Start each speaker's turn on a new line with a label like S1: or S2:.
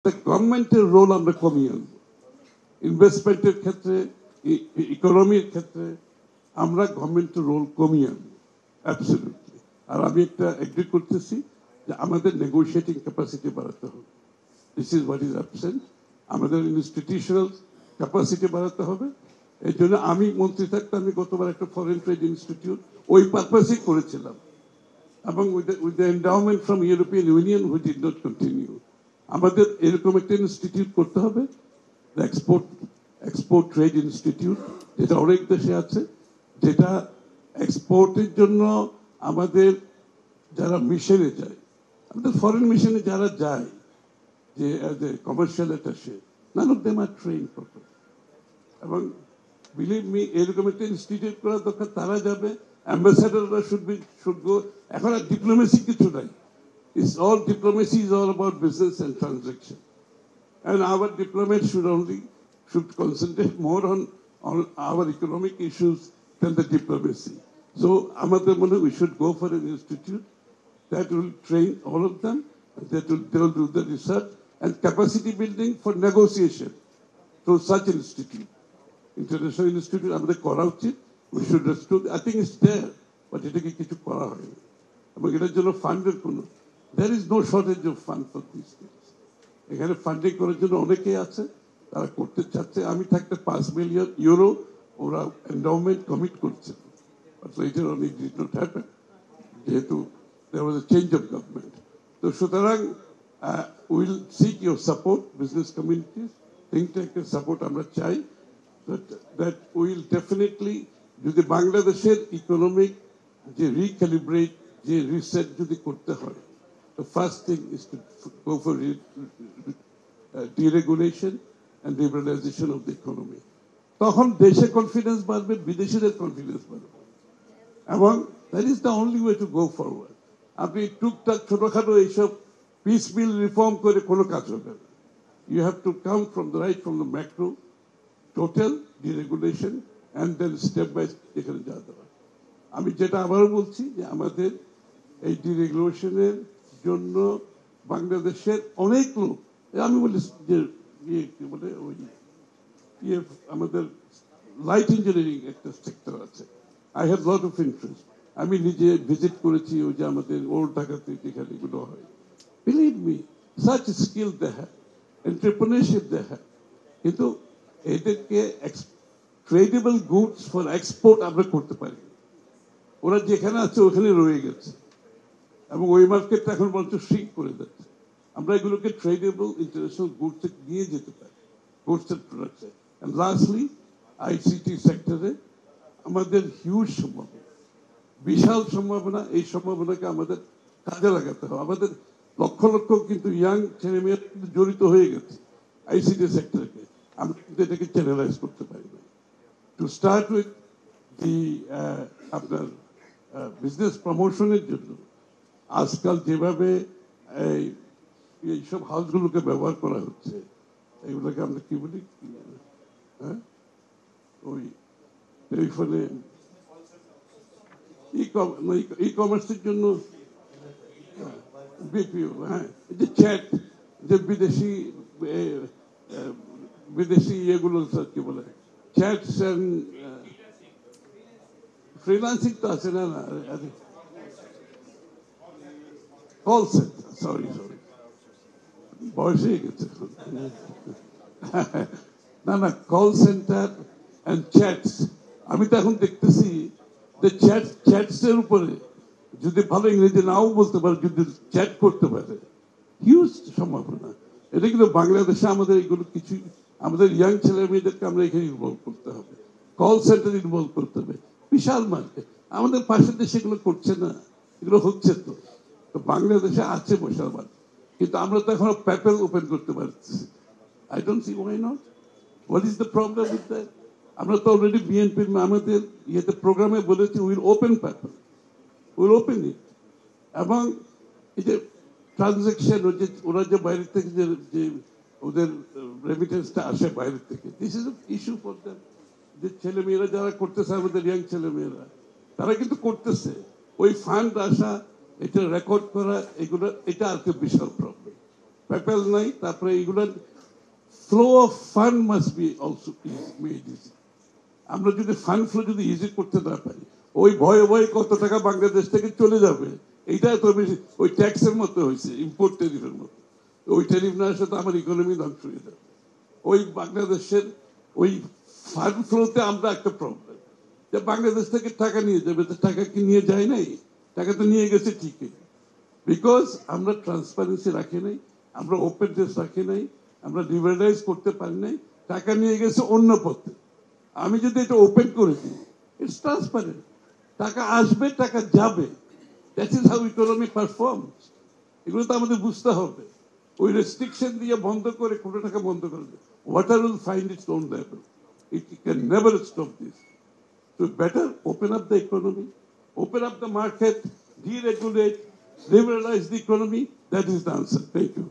S1: গভর্নমেন্টের রোল আমরা কমিয়ে আনবো ইনভেস্টমেন্টের ক্ষেত্রে, ইকোনমির ক্ষেত্রে আমরা গভর্নমেন্টের রোল কমিয়ে আনবো অ্যাবসলিউটলি। আর আমি একটা এগ্রি করতেছি যে আমাদের নেগোশিয়েটিং ক্যাপাসিটি বাড়াতে হবে। This is what is absent. আমাদের ইনস্টিটিউশনাল ক্যাপাসিটি বাড়াতে হবে। এই জন্য আমি মন্ত্রী থাকতে আমি গতবার একটা ফরেন ট্রেড ইনস্টিটিউট ওই পারপাসেই করেছিলাম, এবং with the endowment from European union which did not continue. আমাদের এরকম একটা ইনস্টিটিউট করতে হবে, এক্সপোর্ট ট্রেড ইনস্টিটিউট, যেটা অনেক দেশে আছে, যেটা এক্সপোর্টের জন্য আমাদের যারা মিশনে যায়, আমাদের ফরেন মিশনে যারা যায়, যে as a commercial attache, none of them are train proper. এবং বিলিভ মি, এরকম একটা ইনস্টিটিউট করা দরকার। তারা যাবে, অ্যাম্বাসাডাররা শুড গো। এখন আর ডিপ্লোমেসি কিছু নাই। It's all diplomacy is all about business and transaction, and our diplomats should concentrate more on our economic issues than the diplomacy. So, amader mone we should go for an institute that will train all of them, and they will do the research and capacity building for negotiation through such institute. International institute amader kora uchit. We should restore. I think it's there, but etake kichu kora hoy na, এবং এটার জন্য ফান্ডের কোনো, there is no shortage of fund for these things. এখানে funding করার জন্য অনেকেই আছে, তারা করতে চাচ্ছে। আমি থাকতে 5 মিলিয়ন ইউরো ওরা এন্ডাওমেন্ট কমিট করছে, but later on it did not happen, যেহেতু there was a change of government. তো সুতরাং will seek your support, business communities, think ট্যাঙ্কের সাপোর্ট আমরা চাই। দ্যাট উইল ডেফিনেটলি, যদি বাংলাদেশের ইকোনমিক যে রিক্যালিব্রেট, যে রিসেট যদি করতে হয়, the first thing is to go for deregulation and liberalization of the economy. তখন দেশে কনফিডেন্স বাড়বে, বিদেশিদের কনফিডেন্স বাড়বে, এবং that is the only way to go forward. আপনি টুকটাক ছোটখাটো এইসব পিস মিল রিফর্ম করে কোনো কাজ হবে না। You have to come from the macro, total deregulation, and then step by step এখানে যাওয়া হবে। আমি যেটা আবারও বলছি যে আমাদের এই ডিরেগুলেশনের জন্য বাংলাদেশের অনেক লোক, আমি বলি যে বলে ওই আমাদের লাইট ইঞ্জিনিয়ারিং একটা সেক্টর আছে, I have lot of interest. আমি নিজে ভিজিট করেছি ওই যে আমাদের ওল্ড ঢাকাতে যেখানে এগুলো হয়। Believe me, such skill they have, entrepreneurship they have, কিন্তু এদেরকে ট্রেডেবল গুডস ফর এক্সপোর্ট আমরা করতে পারি। ওরা যেখানে আছে ওখানে রয়ে গেছে, এবং ওই মার্কেটটা এখন বলছে শ্রিঙ্ক করে যাচ্ছে। আমরা এগুলোকে ট্রেডেবল ইন্টারন্যাশনাল গুডসে নিয়ে যেতে পারি, গুডস এন্ড প্রোডাক্টসে। এন্ড লাস্টলি, আইসিটি সেক্টরে আমাদের হিউজ সম্ভাবনা, বিশাল সম্ভাবনা। এই সম্ভাবনাকে আমাদের কাজে লাগাতে হবে। আমাদের লক্ষ লক্ষ কিন্তু ইয়াং ছেলেমেয়েরা কিন্তু জড়িত হয়ে গেছে আইসিটি সেক্টরকে, আমরা কিন্তু এটাকে চ্যানেলাইজ করতে পারি না। টু স্টার্ট উইথ দি আপনার বিজনেস প্রমোশনের জন্য আজকাল যেভাবে এইসব হাউসগুলোকে ব্যবহার করা হচ্ছে, এগুলোকে আমরা কি বলি, হ্যাঁ, ওই টেলিফোনে ই কমার্সের জন্য বিপিও, হ্যাঁ, যে চ্যাট, যে বিদেশি ইয়েগুলো কি বলে, চ্যাটস অ্যান্ড ফ্রিল্যান্সিং তো আছে না, কল সেন্টার, সরি বয়স হয়ে গেছে, না কল সেন্টার অ্যান্ড চ্যাটস। আমি তো এখন দেখতেছি যে চ্যাটস এর উপরে যদি ভালো ইংরেজি নাও বলতে পারে, যদি চ্যাট করতে পারে, হিউজ সম্ভাবনা। এটা কিন্তু বাংলাদেশে আমাদের এগুলো কিছু, আমাদের ইয়াং ছেলে মেয়েদেরকে আমরা এখানে ইনভলভ করতে হবে, কল সেন্টার ইনভলভ করতে হবে, বিশাল মার্কেট। আমাদের পাশের দেশে এগুলো করছে না, এগুলো হচ্ছে তো। তো বাংলাদেশে আছে বিশাল মার্কেট, কিন্তু আমরা তো এখনো প্যাপেল ওপেন করতে পারছি। I don't see why not, what is the problem with that? আমরা তো অলরেডি বিএনপির আমাদের ইয়েতে প্রোগ্রামে বলেছি will open PayPal, will open it. এবং এই যে ট্রানজাকশন, ওরা যে বাইরে থেকে যে ওদের রেমিটেন্সটা আসে বাইরে থেকে, this is issue for them. যে ছেলে মেয়েরা যারা করতেছে, আমাদের ইয়াং ছেলে মেয়েরা, তারা কিন্তু করতেছে, ওই ফান্ড আসা, এটা রেকর্ড করা, এগুলো, এটা আর কি বিশাল প্রবলেম। পেপ্যাল নাই, তারপরে এগুলোর flow of fund must be also made easy. আমরা যদি ফান্ড ফ্লো যদি ইজি করতে না পারি, ওই ভয়ে ভয়ে কত টাকা বাংলাদেশ থেকে চলে যাবে, এইটা তো বেশি ওই ট্যাক্সের মতো হয়েছে, ইম্পোর্ট ট্যারিফের মতো। ওই ট্যারিফ না আসলে তো আমার ইকোনমি ধ্বংস হয়ে যাবে। ওই বাংলাদেশের ওই ফান্ড ফ্লোতে আমরা একটা প্রবলেম, যে বাংলাদেশ থেকে টাকা নিয়ে যাবে, তো টাকা কি নিয়ে যায় নাই? টাকা তো নিয়ে গেছে ঠিকই, বিকজ আমরা ট্রান্সপারেন্সি রাখি নাই, আমরা ওপেননেস রাখি নাই, আমরা লিবারালাইজ করতে পারি নাই, টাকা নিয়ে গেছে অন্য পথে। আমি যদি এটা ওপেন করে দিই, ইটস ট্রান্সপারেন্ট, টাকা আসবে, টাকা যাবে, that is how economy performs. এগুলো তো আমাদের বুঝতে হবে। ওই রেস্ট্রিকশন দিয়ে বন্ধ করে, কোনো টাকা বন্ধ করে দেয়, water will find its own level, it can never stop this. So better open up the economy, open up the market, deregulate, liberalize the economy. That is the answer. Thank you.